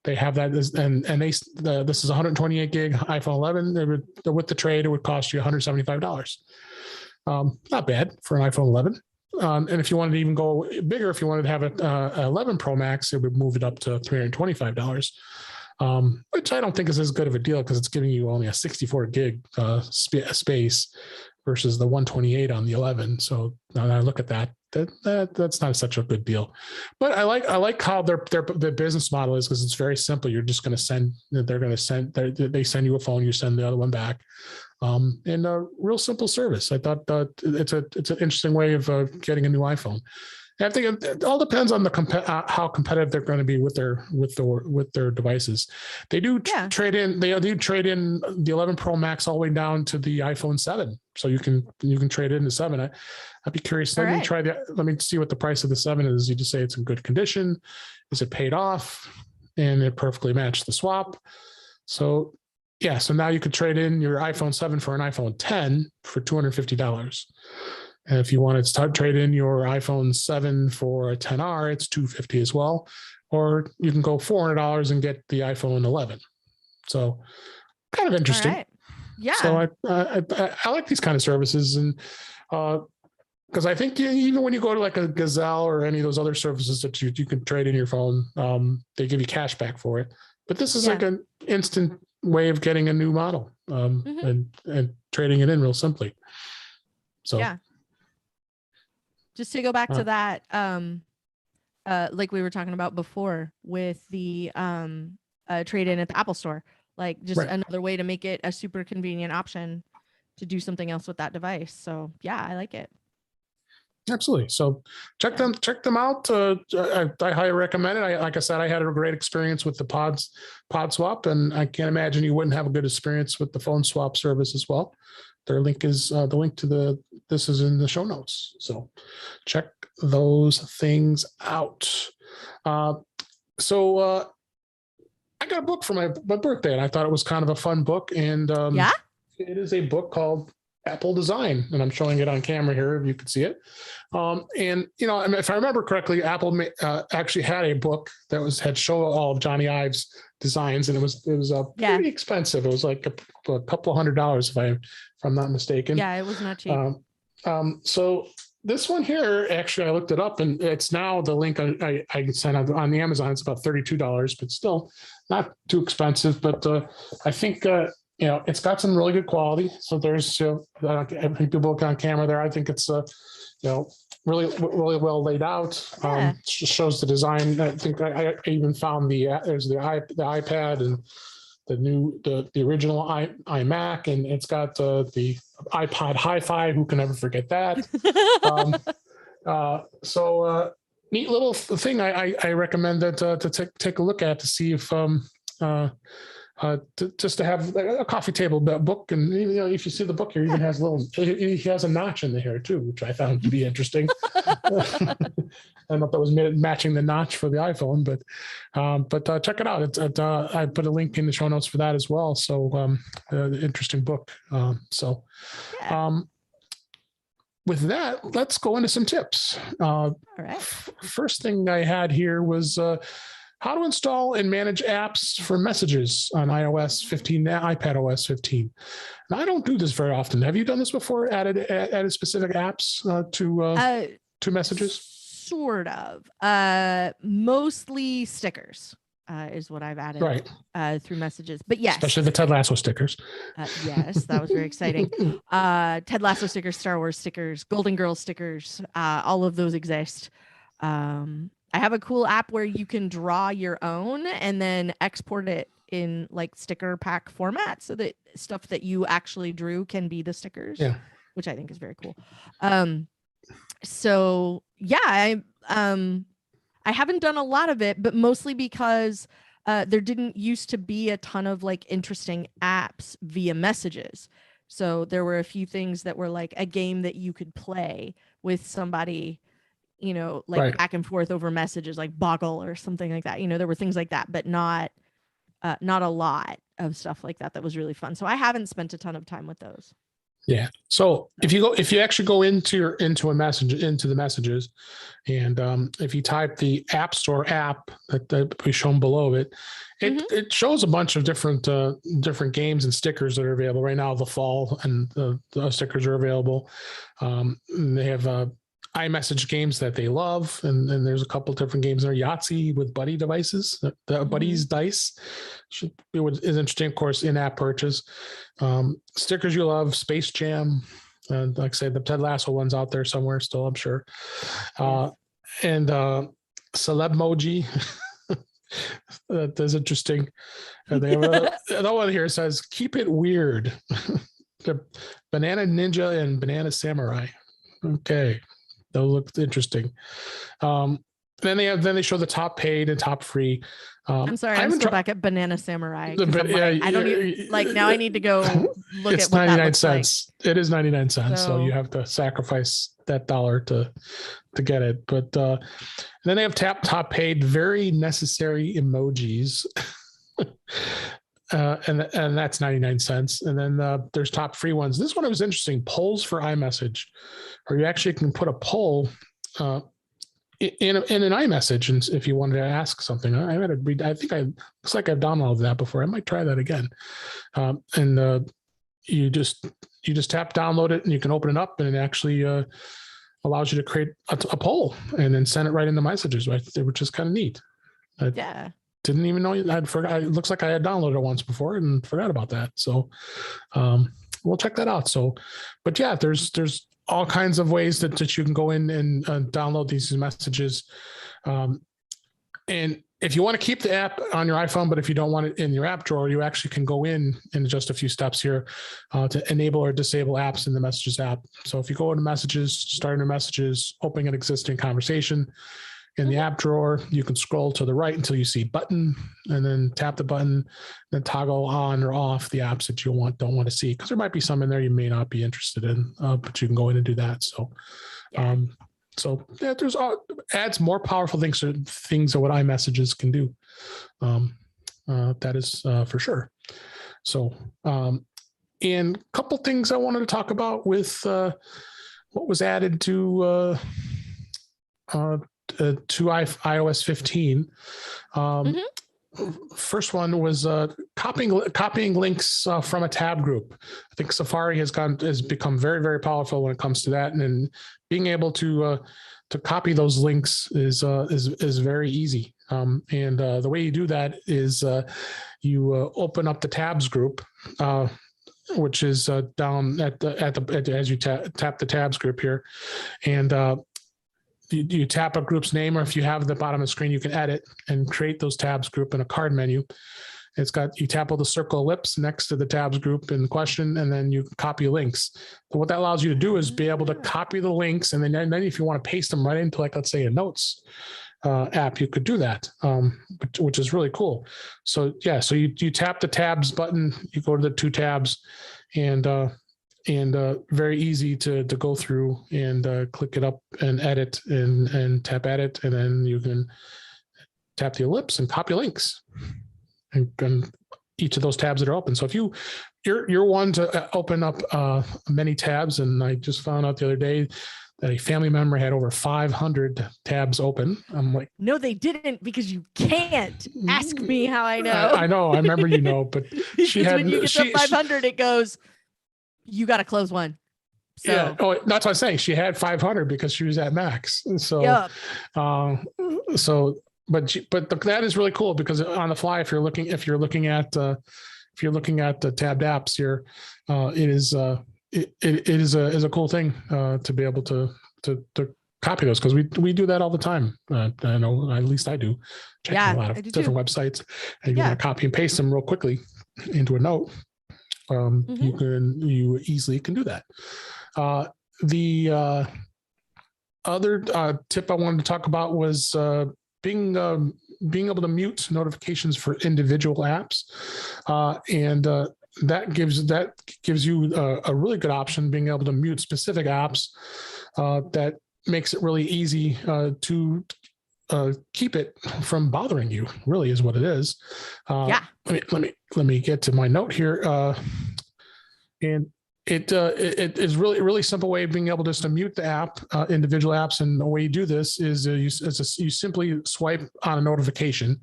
they have that. This is 128 gig iPhone 11. With the trade, it would cost you $175. Not bad for an iPhone 11. And if you wanted to even go bigger, if you wanted to have an 11 Pro Max, it would move it up to $325, which I don't think is as good of a deal because it's giving you only a 64 gig space versus the 128 on the 11. So now that I look at that's not such a good deal. But I like how their business model is, because it's very simple. You're just going to send. They send you a phone, you send the other one back. And a real simple service. I thought it's an interesting way of getting a new iPhone. And I think it all depends on how competitive they're going to be with their devices. They do trade in. They do trade in the 11 Pro Max all the way down to the iPhone 7. So you can trade in the 7. I'd be curious. Let me see what the price of the 7 is. You just say it's in good condition. Is it paid off? And it perfectly matched the swap. So. Yeah, so now you could trade in your iPhone 7 for an iPhone 10 for $250. And if you want to trade in your iPhone 7 for a 10R, it's $250 as well. Or you can go $400 and get the iPhone 11. So kind of interesting. Right. Yeah. So I like these kind of services, and because I think even when you go to like a Gazelle or any of those other services that you can trade in your phone, they give you cash back for it. But this is like an instant way of getting a new model and trading it in real simply. So just to go back to that, like we were talking about before with the trade in at the Apple Store, like just another way to make it a super convenient option to do something else with that device. So yeah, I like it. Absolutely. So check them out. I highly recommend it. Like I said, I had a great experience with the Pod Swap, and I can't imagine you wouldn't have a good experience with the Phone Swap service as well. Their link is the link to this is in the show notes. So check those things out. So I got a book for my birthday, and I thought it was kind of a fun book. And it is a book called Apple Design, and I'm showing it on camera here if you can see it. And if I remember correctly, Apple actually had a book that had show all of Johnny Ive's designs, and it was pretty expensive. It was like a couple $100 if I'm not mistaken. Yeah, it was not cheap. So this one here, actually, I looked it up, and it's now the link I sent on the Amazon. It's about $32, but still not too expensive. But I think. It's got some really good quality. So there's, I think people look on camera there. I think it's, really, really well laid out. Shows the design. I think I even found there's the iPad and the original iMac, and it's got the iPod Hi-Fi. Who can ever forget that? Neat little thing I recommend that to take a look at to see if just to have a coffee table book, and if you see the book here, even has he has a notch in the hair too, which I found to be interesting. I don't know if that was matching the notch for the iPhone, but check it out. I put a link in the show notes for that as well. So interesting book. With that, let's go into some tips. All right. First thing I had here was how to install and manage apps for messages on iOS 15, iPad OS 15. And I don't do this very often. Have you done this before? Added specific apps to messages? Sort of. Mostly stickers is what I've added through messages. But yes, especially the Ted Lasso stickers. Yes, that was very exciting. Ted Lasso stickers, Star Wars stickers, Golden Girls stickers, all of those exist. I have a cool app where you can draw your own and then export it in like sticker pack format so that stuff that you actually drew can be the stickers, which I think is very cool. So yeah, I haven't done a lot of it, but mostly because there didn't used to be a ton of like interesting apps via messages. So there were a few things that were like a game that you could play with somebody, back and forth over messages, like Boggle or something like that. There were things like that, but not a lot of stuff like that was really fun. So I haven't spent a ton of time with those. Yeah. So if you actually go into the messages, and if you type the App Store app that we shown below it, it shows a bunch of different games and stickers that are available right now. The fall and the stickers are available. They have iMessage games that they love, and then there's a couple different games there. Yahtzee with buddy devices, the buddies dice is interesting. Of course, in-app purchase. Stickers you love, Space Jam, and like I say, the Ted Lasso one's out there somewhere still, I'm sure. And Celebmoji. That's interesting. And they have another one here says, "Keep it weird." The Banana Ninja and Banana Samurai. Okay. Those look interesting. Then they show the top paid and top free. I'm sorry, I'm still back at Banana Samurai. I don't even now. I need to go look at what 99 cents. Like. It is 99 cents, so you have to sacrifice that $1 to get it. But then they have top paid, very necessary emojis. And that's 99 cents. And then there's top free ones. This one was interesting. Polls for iMessage, or you actually can put a poll in an iMessage, and if you wanted to ask something. I had to read. I think looks like I've downloaded that before. I might try that again. And you just tap download it, and you can open it up, and it actually allows you to create a poll and then send it right into messages, right? Which is kind of neat. Yeah. Didn't even know I'd forgot. It looks like I had downloaded it once before and forgot about that. So we'll check that out. So, but yeah, there's all kinds of ways that you can go in and download these messages. And if you want to keep the app on your iPhone, but if you don't want it in your app drawer, you actually can go in just a few steps here to enable or disable apps in the Messages app. So if you go into Messages, start your Messages, opening an existing conversation, in the app drawer, you can scroll to the right until you see button, and then tap the button, then toggle on or off the apps that you don't want to see, because there might be some in there you may not be interested in, but you can go in and do that. So, there's adds more powerful things of what iMessages can do. That is for sure. So, and a couple things I wanted to talk about with what was added to iOS 15. First one was copying links from a tab group. I think Safari has become very, very powerful when it comes to that, and then being able to copy those links is very easy. And the way you do that is you open up the tabs group, which is down as you tap the tabs group here, and you tap a group's name, or if you have the bottom of the screen, you can edit and create those tabs group in a card menu. you tap on the circle ellipse next to the tabs group in question, and then you copy links. But what that allows you to do is be able to copy the links, and then if you want to paste them right into, like, let's say a notes app, you could do that, which is really cool. So yeah, so you tap the tabs button, you go to the 2 tabs, and very easy to go through and click it up and edit and tap edit, and then you can tap the ellipse and copy links and each of those tabs that are open. So if you're one to open up many tabs, and I just found out the other day that a family member had over 500 tabs open. I'm like, no, they didn't, because you can't ask me how I know. I know, I remember, but she had, when you get to 500, it goes, you got to close one. So yeah, that's what I'm saying. She had 500 because she was at max. So, yep. But that is really cool, because on the fly, if you're looking at the tabbed apps here, it is a cool thing to be able to copy those, because we do that all the time. I know, at least I do. Checking a lot of different websites, and you want to copy and paste them real quickly into a note. You easily can do that. The other tip I wanted to talk about was being able to mute notifications for individual apps, and that gives you a really good option, being able to mute specific apps. That makes it really easy to keep it from bothering you. Really, is what it is. Let me get to my note here, and it is really simple way of being able just to mute the app, individual apps. And the way you do this is you simply swipe on a notification,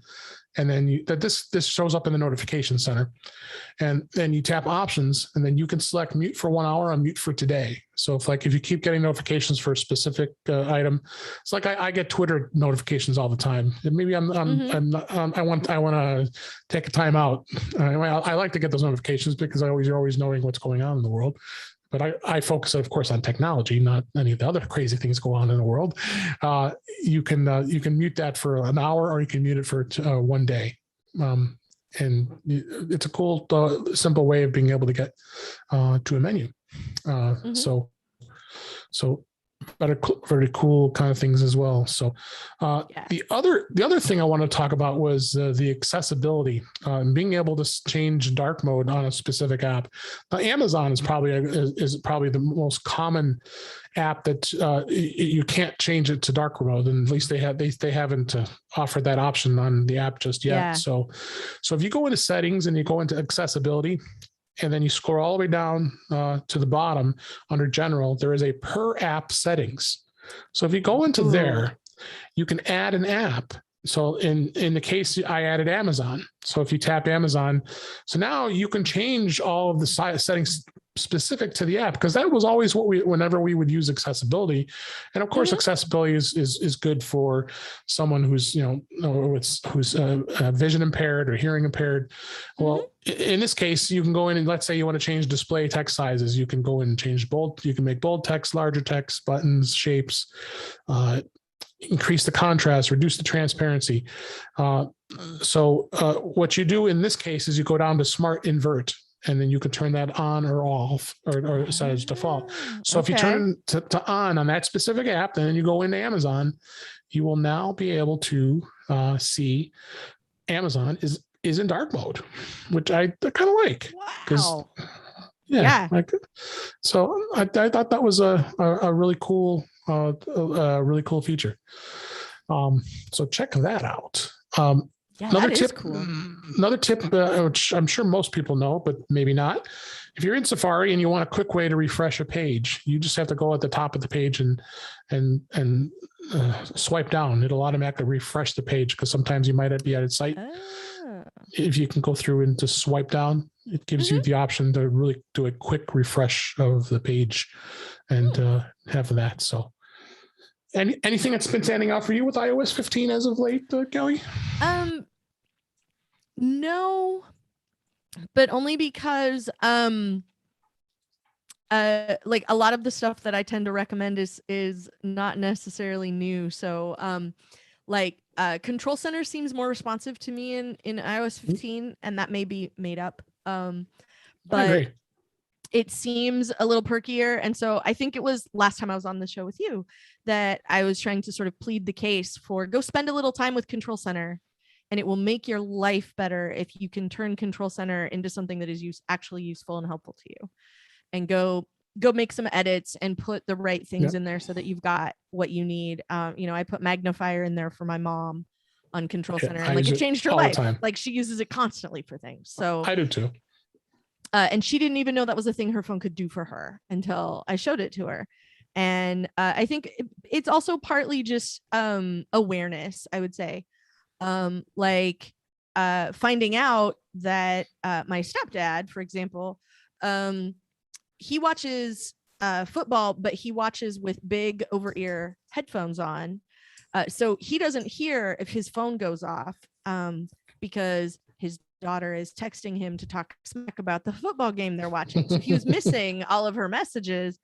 and then this shows up in the notification center, and then you tap options, and then you can select mute for 1 hour or mute for today. So if you keep getting notifications for a specific item, it's like I get Twitter notifications all the time. And maybe I want to take a time out. I like to get those notifications because you're always knowing what's going on in the world. But I focus, of course, on technology, not any of the other crazy things go on in the world. You can mute that for an hour, or you can mute it for 1 day. And it's a cool, simple way of being able to get to a menu. So very cool kind of things as well. So the other thing I want to talk about was the accessibility, and being able to change dark mode on a specific app. Now, Amazon is probably the most common app that you can't change it to dark mode, and at least they haven't offered that option on the app just yet. Yeah. So if you go into settings and you go into accessibility, and then you scroll all the way down to the bottom under general, there is a per app settings. So if you go into there, you can add an app. So in the case, I added Amazon. So if you tap Amazon, so now you can change all of the settings specific to the app, because that was always whenever we would use accessibility. And of course, accessibility is good for someone who's vision impaired or hearing impaired. Well, in this case, you can go in and, let's say you want to change display text sizes. You can go in and change bold. You can make bold text, larger text, buttons, shapes, increase the contrast, reduce the transparency. So what you do in this case is you go down to smart invert, and then you can turn that on or off, or set as default. So if you turn to on that specific app, then you go into Amazon, you will now be able to see Amazon is in dark mode, which I kind of like. Wow. Yeah. So I thought that was a really cool, really cool feature. So check that out. Another tip, cool. Another tip, which I'm sure most people know, but maybe not. If you're in Safari and you want a quick way to refresh a page, you just have to go at the top of the page and swipe down. It'll automatically refresh the page, because sometimes you might be at a site. If you can go through and just swipe down, it gives you the option to really do a quick refresh of the page and have that. So. Anything that's been standing out for you with iOS 15 as of late, Kelly? No, but only because like a lot of the stuff that I tend to recommend is not necessarily new. So Like Control Center seems more responsive to me in iOS 15, and that may be made up. But it seems a little perkier. And so I think it was last time I was on the show with you that I was trying to sort of plead the case for go spend a little time with Control Center, and it will make your life better if you can turn Control Center into something that is actually useful and helpful to you, and go make some edits and put the right things in there so that you've got what you need. I put magnifier in there for my mom on Control Center, and like it changed her life. Like she uses it constantly for things. So I do too. And she didn't even know that was a thing her phone could do for her until I showed it to her. And I think it's also partly just awareness, I would say. Finding out that my stepdad, for example, he watches football, but he watches with big over-ear headphones on. So he doesn't hear if his phone goes off because his daughter is texting him to talk smack about the football game they're watching. So he was missing all of her messages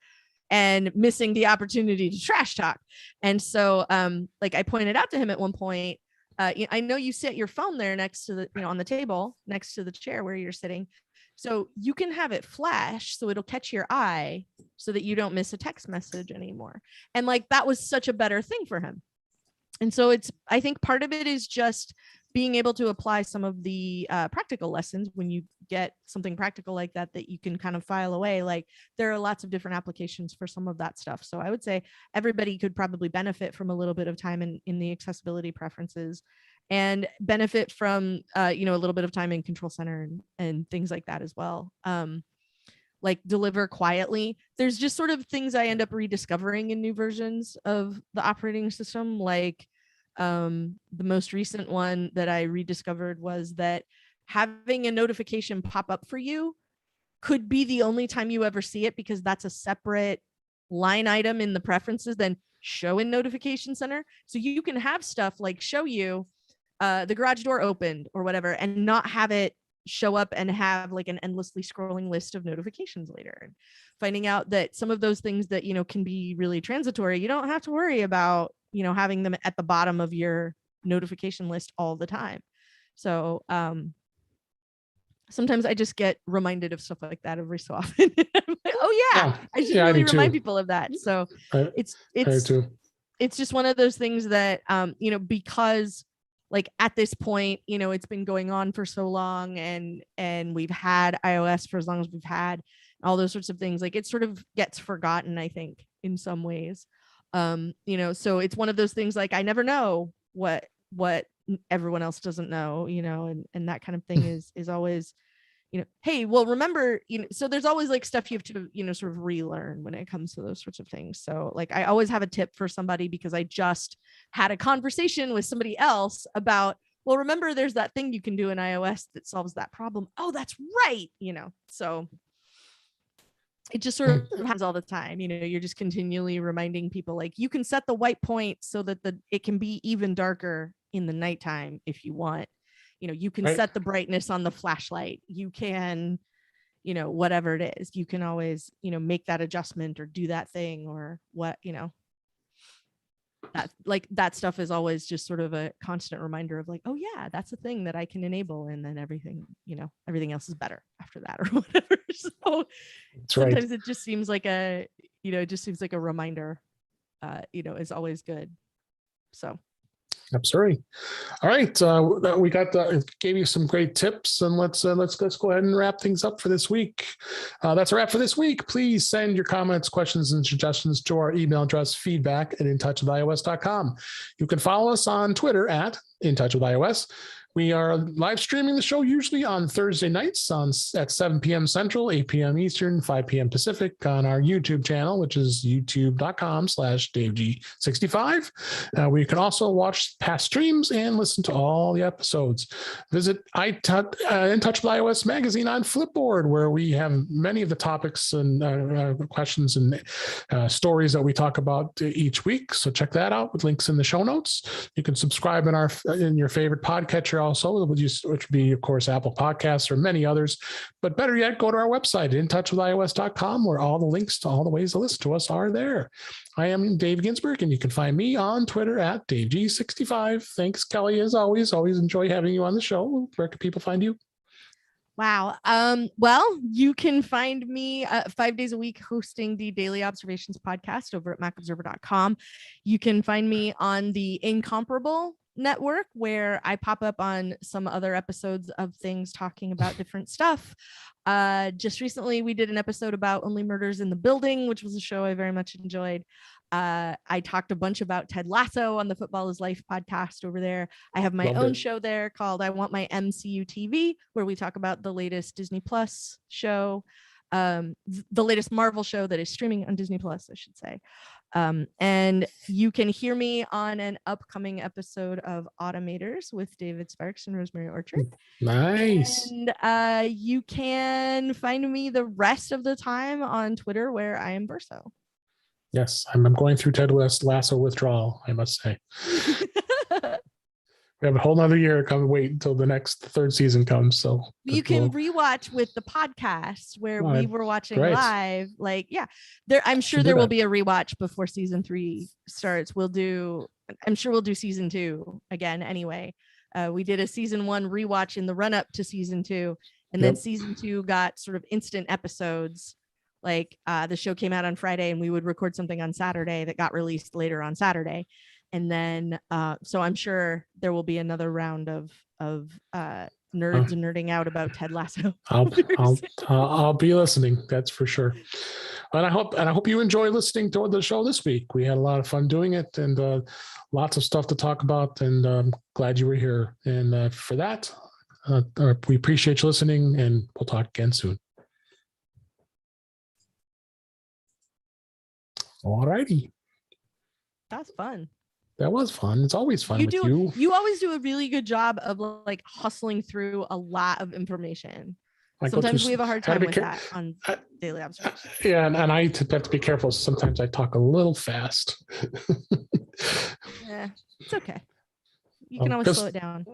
and missing the opportunity to trash talk. And so I pointed out to him at one point, I know you set your phone there next to the, on the table, next to the chair where you're sitting. So you can have it flash so it'll catch your eye so that you don't miss a text message anymore. And that was such a better thing for him. And so I think part of it is just being able to apply some of the practical lessons when you get something practical like that you can kind of file away. Like there are lots of different applications for some of that stuff. So I would say everybody could probably benefit from a little bit of time in the accessibility preferences, and benefit from a little bit of time in Control Center and things like that as well. Like deliver quietly. There's just sort of things I end up rediscovering in new versions of the operating system. Like the most recent one that I rediscovered was that having a notification pop up for you could be the only time you ever see it, because that's a separate line item in the preferences than show in Notification Center. So you can have stuff like show you the garage door opened or whatever, and not have it show up and have like an endlessly scrolling list of notifications later. And finding out that some of those things that can be really transitory, you don't have to worry about having them at the bottom of your notification list all the time. So sometimes I just get reminded of stuff like that every so often. I'm like, oh yeah, I should really remind people of that. So it's just one of those things that because like at this point, it's been going on for so long, and we've had iOS for as long as we've had all those sorts of things. Like it sort of gets forgotten, I think, in some ways. So it's one of those things like I never know what everyone else doesn't know, and that kind of thing is always, hey, well, remember, so there's always like stuff you have to, sort of relearn when it comes to those sorts of things. So like I always have a tip for somebody, because I just had a conversation with somebody else about, well, remember there's that thing you can do in iOS that solves that problem. Oh, that's right. So it just sort of happens all the time. You're just continually reminding people, like, you can set the white point so that it can be even darker in the nighttime if you want. You can set the brightness on the flashlight. You can, whatever it is, you can always, make that adjustment or do that thing or what, that stuff is always just sort of a constant reminder of like, oh yeah, that's a thing that I can enable. And then everything else is better after that or whatever. So sometimes it just seems like a reminder, is always good. So. Absolutely. All right. We gave you some great tips, and let's go ahead and wrap things up for this week. That's a wrap for this week. Please send your comments, questions, and suggestions to our email address, feedback@intouchwithios.com. You can follow us on Twitter at InTouchWithIOS. We are live streaming the show usually on Thursday nights at 7 p.m. Central, 8 p.m. Eastern, 5 p.m. Pacific on our YouTube channel, which is youtube.com/DaveG65. Where you can also watch past streams and listen to all the episodes. Visit In Touch with iOS magazine on Flipboard, where we have many of the topics and questions and stories that we talk about each week. So check that out with links in the show notes. You can subscribe in your favorite podcatcher also, which would be, of course, Apple Podcasts or many others. But better yet, go to our website, intouchwithios.com, where all the links to all the ways to listen to us are there. I am Dave Ginsburg, and you can find me on Twitter at DaveG65. Thanks, Kelly, as always. Always enjoy having you on the show. Where can people find you? Wow. Well, you can find me 5 days a week hosting the Daily Observations podcast over at macobserver.com. You can find me on the Incomparable Network, where I pop up on some other episodes of things talking about different stuff. Just recently, we did an episode about Only Murders in the Building, which was a show I very much enjoyed. I talked a bunch about Ted Lasso on the Football is Life podcast over there. I have my own show there called I Want My MCU TV, where we talk about the latest Disney Plus show, the latest Marvel show that is streaming on Disney Plus, I should say. And you can hear me on an upcoming episode of Automators with David Sparks and Rosemary Orchard. Nice. And you can find me the rest of the time on Twitter, where I am Verso. Yes, I'm going through Ted Lasso withdrawal, I must say. We have a whole nother year to come wait until the next third season comes. So you can rewatch with the podcast where we were watching live. Like, yeah, I'm sure there will be a rewatch before season 3 starts. I'm sure we'll do season 2 again anyway. We did a season 1 rewatch in the run up to season 2, and then season 2 got sort of instant episodes. Like the show came out on Friday and we would record something on Saturday that got released later on Saturday. And then, so I'm sure there will be another round of nerds nerding out about Ted Lasso. I'll be listening. That's for sure. And I hope you enjoy listening to the show this week. We had a lot of fun doing it, and lots of stuff to talk about. And I'm glad you were here. And for that, we appreciate you listening, and we'll talk again soon. All righty. That's fun. That was fun. It's always fun with you. You always do a really good job of like hustling through a lot of information. Sometimes we have a hard time with that on Daily Observations. Yeah, and I have to be careful. Sometimes I talk a little fast. Yeah, it's okay. You can always slow it down.